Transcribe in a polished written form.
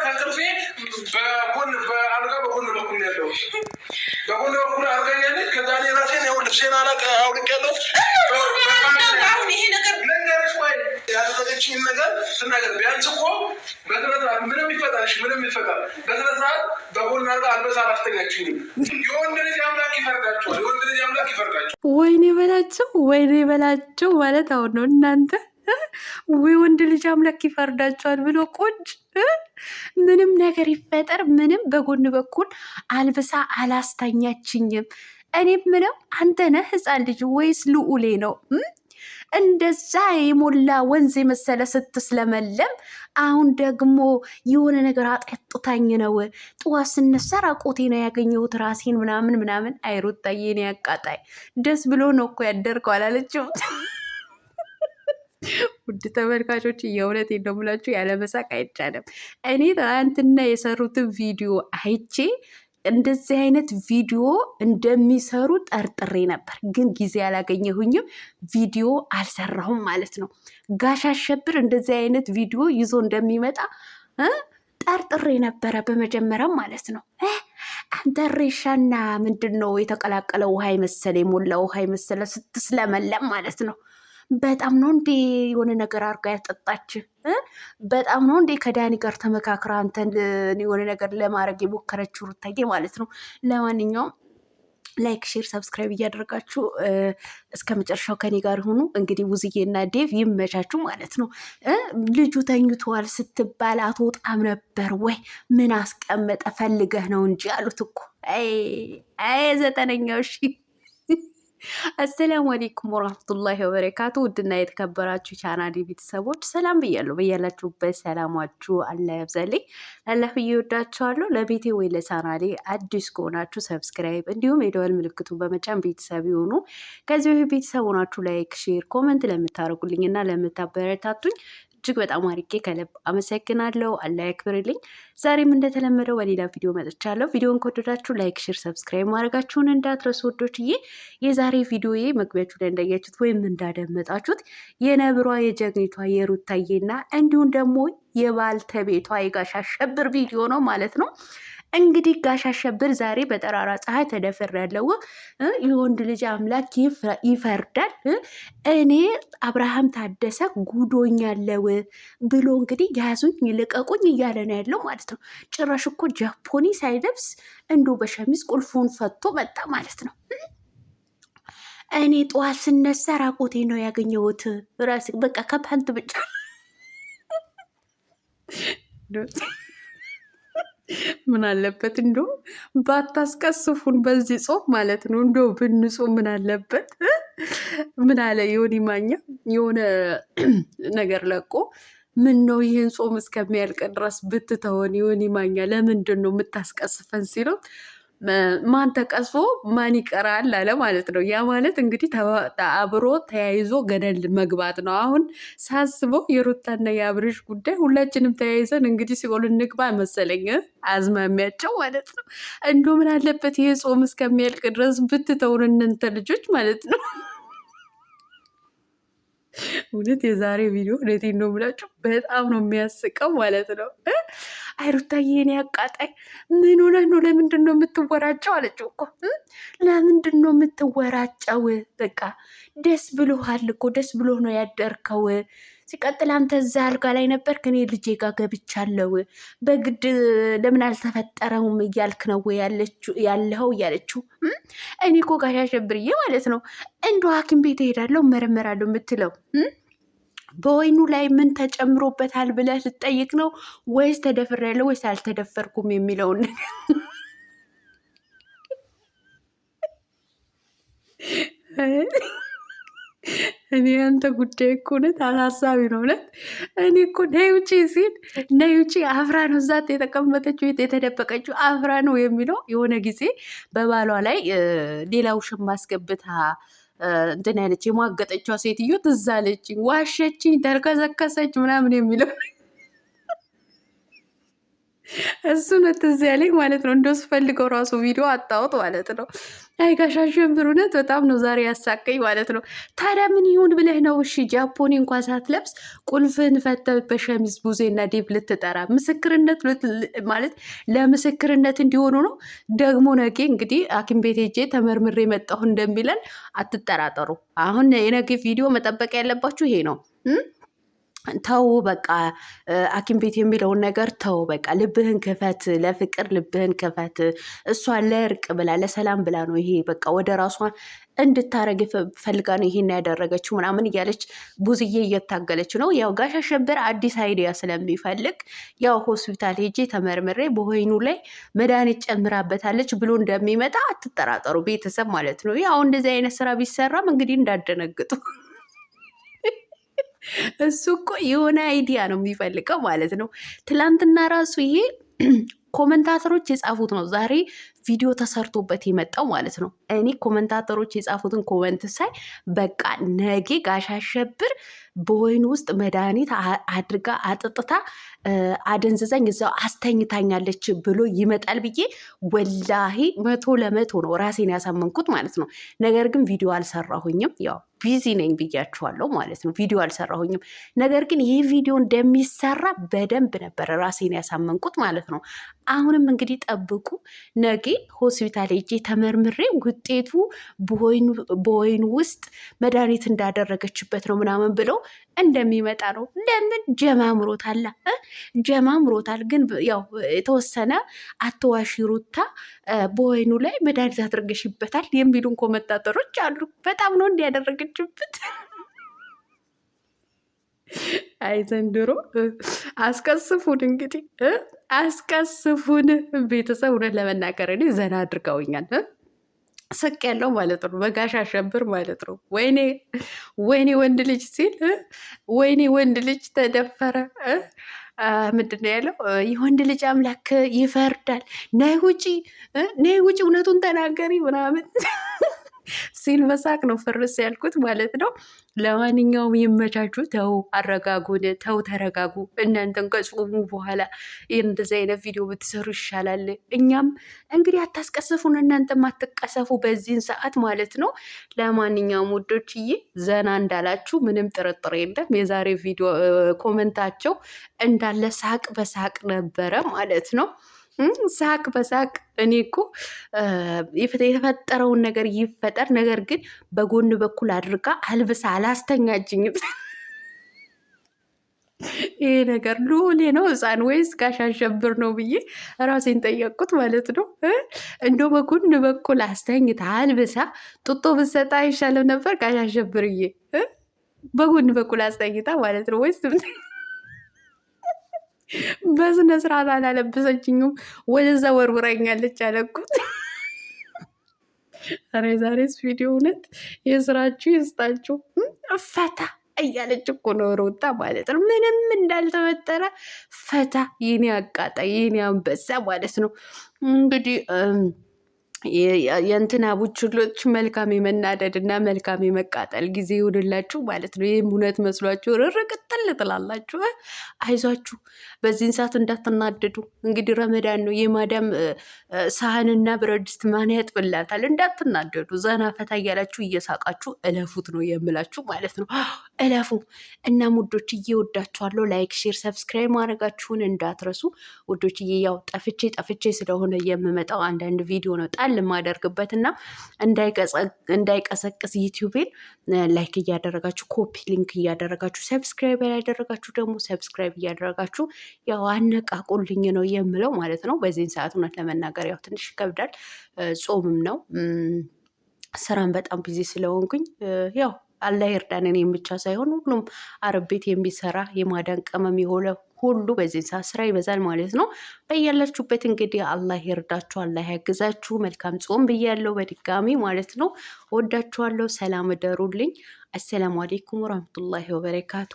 ከቅርፌ በአልጋ በጎን በኩል ያለው በጎን በኩል አርጋኛለች። ከዛ እኔ ራሴን ያው ልብሴን አውልቄያለሁ። አሁን ይሄ ነገር ነገሮች ወይ ያደረገችኝን ነገር ስናገር ቢያንስ እኮ በስነስርዓት ምንም ይፈጠርሽ ምንም ይፈጠር በስነስርዓት በጎን አርጋ አልበሳ አላስተኛችኝም። የወንድ ልጅ አምላክ ይፈርዳቸዋል። የወንድ ልጅ አምላክ ይፈርዳቸዋል። ወይኔ በላቸው ማለት አሁን ነው እናንተ ወይ ወንድ ልጅ አምላክ ይፈርዳቸዋል ብሎ ቁጭ ምንም ነገር ይፈጠር ምንም በጎን በኩል አልብሳ አላስተኛችኝም። እኔ ምለው አንተ ነህ ህፃን ልጅ ወይስ ልዑሌ ነው? እንደዛ የሞላ ወንዝ የመሰለ ስትስለመለም አሁን ደግሞ የሆነ ነገር አጠጥታኝ ነው። ጠዋት ስነሳ ራቆቴ ነው ያገኘሁት ራሴን ምናምን። አይሩታዬ የኔ አቃጣይ ደስ ብሎ ነው እኮ ያደርከው አላለችው? ውድ ተመልካቾች የእውነት እንደምላችሁ ያለመሳቅ አይቻልም። እኔ ትናንትና የሰሩትን ቪዲዮ አይቼ እንደዚህ አይነት ቪዲዮ እንደሚሰሩ ጠርጥሬ ነበር፣ ግን ጊዜ አላገኘሁኝም። ቪዲዮ አልሰራሁም ማለት ነው። ጋሽ አሸብር እንደዚህ አይነት ቪዲዮ ይዞ እንደሚመጣ ጠርጥሬ ነበረ በመጀመሪያም ማለት ነው። አንተ ሬሻና ምንድን ነው የተቀላቀለ ውሃ የመሰለ የሞላ ውሃ የመሰለ ስትስለመለም ማለት ነው። በጣም ነው እንዴ የሆነ ነገር አድርጋ ያጠጣች? በጣም ነው እንዴ ከዳኒ ጋር ተመካክራ አንተን የሆነ ነገር ለማድረግ የሞከረችው ሩታዬ ማለት ነው። ለማንኛውም ላይክ፣ ሼር፣ ሰብስክራይብ እያደረጋችሁ እስከ መጨረሻው ከኔ ጋር ሆኑ። እንግዲህ ውዝዬና ዴቭ ይመቻችሁ ማለት ነው። ልጁ ተኝቷል ስትባል አትወጣም ነበር ወይ? ምን አስቀመጠ ፈልገህ ነው እንጂ አሉት እኮ። አይ 9ኛው ሺ አሰላሙ አለይኩም ወራህመቱላሂ ወበረካቱ። ውድና የተከበራችሁ ቻናሌ ቤተሰቦች ሰላም ብያለሁ። በያላችሁበት ሰላማችሁ አላህ ያብዛልኝ። አላህ ብዬ ወዳችኋለሁ። ለቤቴ ወይ ለቻናሌ አዲስ ከሆናችሁ ሰብስክራይብ እንዲሁም የደወል ምልክቱን በመጫን ቤተሰብ ይሁኑ። ከዚህ በፊት ቤተሰብ ሆናችሁ ላይክ፣ ሼር፣ ኮመንት ለምታደርጉልኝ እና ለምታበረታቱኝ እጅግ በጣም አድርጌ ከልብ አመሰግናለሁ። አላህ ያክብርልኝ። ዛሬም እንደተለመደው በሌላ ቪዲዮ መጥቻለሁ። ቪዲዮን ከወደዳችሁ ላይክ፣ ሼር፣ ሰብስክራይብ ማድረጋችሁን እንዳትረሱ ወዶችዬ። የዛሬ ቪዲዮዬ መግቢያችሁ ላይ እንዳያችሁት ወይም እንዳደመጣችሁት የነብሯ የጀግኒቷ የሩታዬና እንዲሁም ደግሞ የባልተቤቷ የጋሽ አሸብር ቪዲዮ ነው ማለት ነው። እንግዲህ ጋሽ አሸብር ዛሬ በጠራራ ፀሐይ ተደፍሬያለሁ፣ የወንድ ልጅ አምላክ ይፈርዳል፣ እኔ አብርሃም ታደሰ ጉዶኛለው ብሎ እንግዲህ ያዙኝ ልቀቁኝ እያለ ነው ያለው ማለት ነው። ጭራሽ እኮ ጃፖኒ ሳይለብስ እንዲሁ በሸሚዝ ቁልፉን ፈቶ መጣ ማለት ነው። እኔ ጠዋት ስነሳ ራቆቴ ነው ያገኘሁት ራሴ በቃ ከፓንት ብቻ ምን አለበት እንደው ባታስቀስፉን በዚህ ጾም ማለት ነው። እንደው ብንጾም ምን አለበት? ምን አለ ዮኒ ማኛ የሆነ ነገር ለቆ ምን ነው ይህን ጾም እስከሚያልቅ ድረስ ብትተወን ዮኒ ማኛ ለምንድን ነው የምታስቀስፈን ሲለው ማን ተቀስፎ ማን ይቀራል አለ ማለት ነው። ያ ማለት እንግዲህ አብሮ ተያይዞ ገደል መግባት ነው። አሁን ሳስበው የሩታና የአብርሽ ጉዳይ ሁላችንም ተያይዘን እንግዲህ ሲኦል እንግባ መሰለኝ አዝማሚያቸው ማለት ነው። እንዲሁ ምን አለበት ይሄ ጾም እስከሚያልቅ ድረስ ብትተውን እናንተ ልጆች ማለት ነው። እውነት የዛሬ ቪዲዮ እውነቴን ነው የምላችሁ በጣም ነው የሚያስቀው ማለት ነው። አይ ሩታዬ የኔ አቃጣይ ምን ሆነህ ነው? ለምንድን ነው የምትወራጨው? አለችው እኮ ለምንድን ነው የምትወራጨው? በቃ ደስ ብሎሃል እኮ ደስ ብሎ ነው ያደርከው። ሲቀጥል አንተ እዛ አልጋ ላይ ነበርክ፣ እኔ ልጄ ጋር ገብቻለሁ። በግድ ለምን አልተፈጠረውም እያልክ ነው ያለኸው እያለችው። እኔ እኮ ጋሽ አሸብርዬ ማለት ነው እንደ ሐኪም ቤት እሄዳለሁ መረመራለሁ የምትለው በወይኑ ላይ ምን ተጨምሮበታል ብለህ ልጠይቅ ነው ወይስ ተደፍሬያለሁ ወይስ አልተደፈርኩም የሚለውን እኔ አንተ ጉዳይ እኮ እውነት አሳሳቢ ነው። እውነት እኔ እኮ ነይ ውጪ ሲል ነይ ውጪ አፍራ ነው እዛት የተቀመጠችው የተደበቀችው አፍራ ነው የሚለው የሆነ ጊዜ በባሏ ላይ ሌላ ውሽም ማስገብታ እንትን አይነች የሟገጠችዋ ሴትዮ ትዝ አለችኝ። ዋሸችኝ፣ ተርከሰከሰች ምናምን የሚለው እሱ ነው ትዝ ያለኝ ማለት ነው። እንደሱ ፈልገው ራሱ ቪዲዮ አጣሁት ማለት ነው። አይ ጋሽ አሸብር እውነት በጣም ነው ዛሬ ያሳቀኝ ማለት ነው። ታዲያ ምን ይሁን ብለህ ነው? እሺ ጃፖኒ እንኳን ሳትለብስ ቁልፍን ፈተህ በሸሚዝ ቡዜና ዴቭ ልትጠራ ምስክርነት ማለት ለምስክርነት እንዲሆኑ ነው። ደግሞ ነገ እንግዲህ ሐኪም ቤት ሄጄ ተመርምሬ መጣሁ እንደሚለን አትጠራጠሩ። አሁን የነገ ቪዲዮ መጠበቅ ያለባችሁ ይሄ ነው። ተው በቃ ሐኪም ቤት የሚለውን ነገር ተው በቃ። ልብህን ክፈት፣ ለፍቅር ልብህን ክፈት። እሷ ለእርቅ ብላ ለሰላም ብላ ነው ይሄ በቃ ወደ ራሷ እንድታረግ ፈልጋ ነው ይሄን ያደረገችው ምናምን እያለች ቡዝዬ እየታገለች ነው። ያው ጋሽ አሸብር አዲስ አይዲያ ስለሚፈልግ ያው ሆስፒታል ሄጄ ተመርምሬ በወይኑ ላይ መድኃኒት ጨምራበታለች ብሎ እንደሚመጣ አትጠራጠሩ ቤተሰብ ማለት ነው። ያው እንደዚህ አይነት ስራ ቢሰራም እንግዲህ እንዳደነግጡ እሱ እኮ የሆነ አይዲያ ነው የሚፈልገው ማለት ነው። ትላንትና ራሱ ይሄ ኮመንታተሮች የጻፉት ነው ዛሬ ቪዲዮ ተሰርቶበት የመጣው ማለት ነው። እኔ ኮመንታተሮች የጻፉትን ኮመንት ሳይ በቃ ነገ ጋሽ አሸብር በወይኑ ውስጥ መድኃኒት አድርጋ አጥጥታ አደንዝዛኝ እዛው አስተኝታኛለች ብሎ ይመጣል ብዬ ወላሂ 100% ነው ራሴን ያሳመንኩት ማለት ነው። ነገር ግን ቪዲዮ አልሰራሁኝም፣ ያው ቢዚ ነኝ ብያችኋለሁ ማለት ነው። ቪዲዮ አልሰራሁኝም። ነገር ግን ይህ ቪዲዮ እንደሚሰራ በደንብ ነበረ ራሴን ያሳመንኩት ማለት ነው። አሁንም እንግዲህ ጠብቁ። ነገ ሆስፒታል ሄጄ ተመርምሬ ውጤቱ በወይኑ ውስጥ መድኃኒት እንዳደረገችበት ነው ምናምን ብለው እንደሚመጣ ነው። ለምን ጀማምሮታል፣ ጀማምሮታል። ግን ያው የተወሰነ አትዋሺ ሩታ በወይኑ ላይ መድኃኒት አድርገሽበታል የሚሉን ኮመንታተሮች አሉ። በጣም ነው እንዲያደረገችበት። አይ ዘንድሮ አስቀስፉን፣ እንግዲህ አስቀስፉን። ቤተሰብ እውነት ለመናገር እኔ ዘና አድርገውኛል። ስቅ ያለው ማለት ነው በጋሽ አሸብር ማለት ነው። ወይኔ ወይኔ ወንድ ልጅ ሲል ወይኔ ወንድ ልጅ ተደፈረ። ምንድን ነው ያለው? የወንድ ልጅ አምላክ ይፈርዳል። ነይ ውጪ፣ ነይ ውጪ፣ እውነቱን ተናገሪ ምናምን ሲል በሳቅ ነው ፍርስ ያልኩት ማለት ነው። ለማንኛውም ይመቻችሁ። ተው አረጋጉን፣ ተው ተረጋጉ። እናንተን ከጾሙ በኋላ እንደዚህ አይነት ቪዲዮ ብትሰሩ ይሻላል። እኛም እንግዲህ አታስቀስፉን፣ እናንተም አትቀሰፉ በዚህን ሰዓት ማለት ነው። ለማንኛውም ውዶችዬ ዘና እንዳላችሁ ምንም ጥርጥር የለም። የዛሬ ቪዲዮ ኮመንታቸው እንዳለ ሳቅ በሳቅ ነበረ ማለት ነው። ሳቅ በሳቅ። እኔ እኮ የተፈጠረውን ነገር ይፈጠር፣ ነገር ግን በጎን በኩል አድርጋ አልብሳ አላስተኛችኝም። ይሄ ነገር ሉሌ ነው ህፃን ወይስ ጋሽ አሸብር ነው ብዬ ራሴን ጠየቅኩት ማለት ነው። እንደ በጎን በኩል አስተኝታ አልብሳ ጡጦ ብሰጣ አይሻልም ነበር? ጋሽ አሸብርዬ በጎን በኩል አስተኝታ ማለት ነው ወይስ በስነ ስርዓት አላለበሰችኝም? ወደዛ ወርውራኛለች አለኩት። ኧረ ዛሬስ ቪዲዮ እውነት የስራችሁ ይስጣችሁ። ፈታ እያለች እኮ ነው ሩታ ማለት ነው። ምንም እንዳልተፈጠረ ፈታ። የኔ አቃጣይ የኔ አንበሳ ማለት ነው እንግዲህ የእንትና ቡችሎች መልካም የመናደድ እና መልካም የመቃጠል ጊዜ ይሁንላችሁ ማለት ነው። ይህም እውነት መስሏችሁ ርርቅጥል ትላላችሁ። አይዟችሁ፣ በዚህን ሰዓት እንዳትናደዱ። እንግዲህ ረመዳን ነው። የማዳም ሳህንና ብረት ድስት ማን ያጥብላታል? እንዳትናደዱ፣ ዘና ፈታ እያላችሁ እየሳቃችሁ እለፉት ነው የምላችሁ ማለት ነው። እለፉ እና ውዶች እየወዳችኋለሁ። ላይክ፣ ሼር፣ ሰብስክራይብ ማድረጋችሁን እንዳትረሱ ውዶችዬ። ያው ጠፍቼ ስለሆነ የምመጣው አንዳንድ ቪዲዮ ነው የማደርግበት እና እንዳይቀሰቅስ ዩቲዩቤን ላይክ እያደረጋችሁ ኮፒ ሊንክ እያደረጋችሁ ሰብስክራይብ ያላደረጋችሁ ደግሞ ሰብስክራይብ እያደረጋችሁ ያው አነቃቁልኝ ነው የምለው ማለት ነው። በዚህን ሰዓት እውነት ለመናገር ያው ትንሽ ይከብዳል። ጾምም ነው ስራም በጣም ቢዚ ስለሆንኩኝ ያው አላህ ይርዳን። እኔም ብቻ ሳይሆን ሁሉም አረብ ቤት የሚሰራ የማዳን ቅመም የሆነ ሁሉ በዚህ ሰዓት ስራ ይበዛል ማለት ነው። በያላችሁበት እንግዲህ አላህ ይርዳችሁ፣ አላህ ያግዛችሁ። መልካም ጾም ብያለሁ በድጋሚ ማለት ነው። ወዳችኋለሁ። ሰላም እደሩልኝ። አሰላሙ አሌይኩም ወራህመቱላሂ ወበረካቱ።